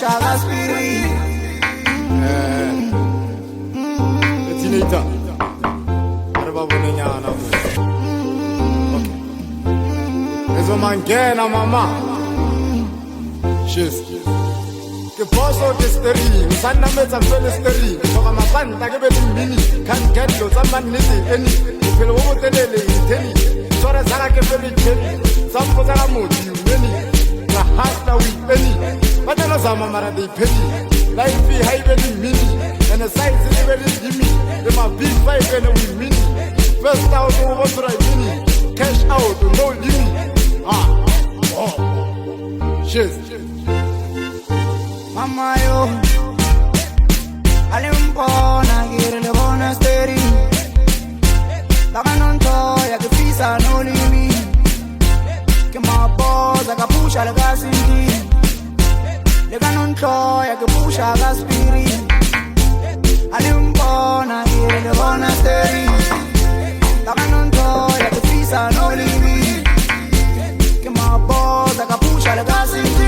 pusha ka spirit. Teenager. Arba bonanyana. Ezo mangena mama. Cheers. Ke boso ke steering, sanna metsa fele steering. Soka mapanta ke be mini, kan get lo tsa manete eni. Phelo bo botelele iteni. Sora zara ke fele teni. Sampo zara moti meni. La hasta we eni. Batala zama mara de penny. Life be high be mini. And the size is very dimmy. The my big five and we mini. First out to what try mini. Cash out no limit. Oh. Cheers. Mama yo, alimpona girle bona steri. Baka non toya ke fisa no limi. Ke maboza ka pusha le gasindi. Le non toya ke pusha ka spirit. Alimpona girle bona steri. Baka non toya ke fisa no limi. Ke maboza ka pusha le gasindi.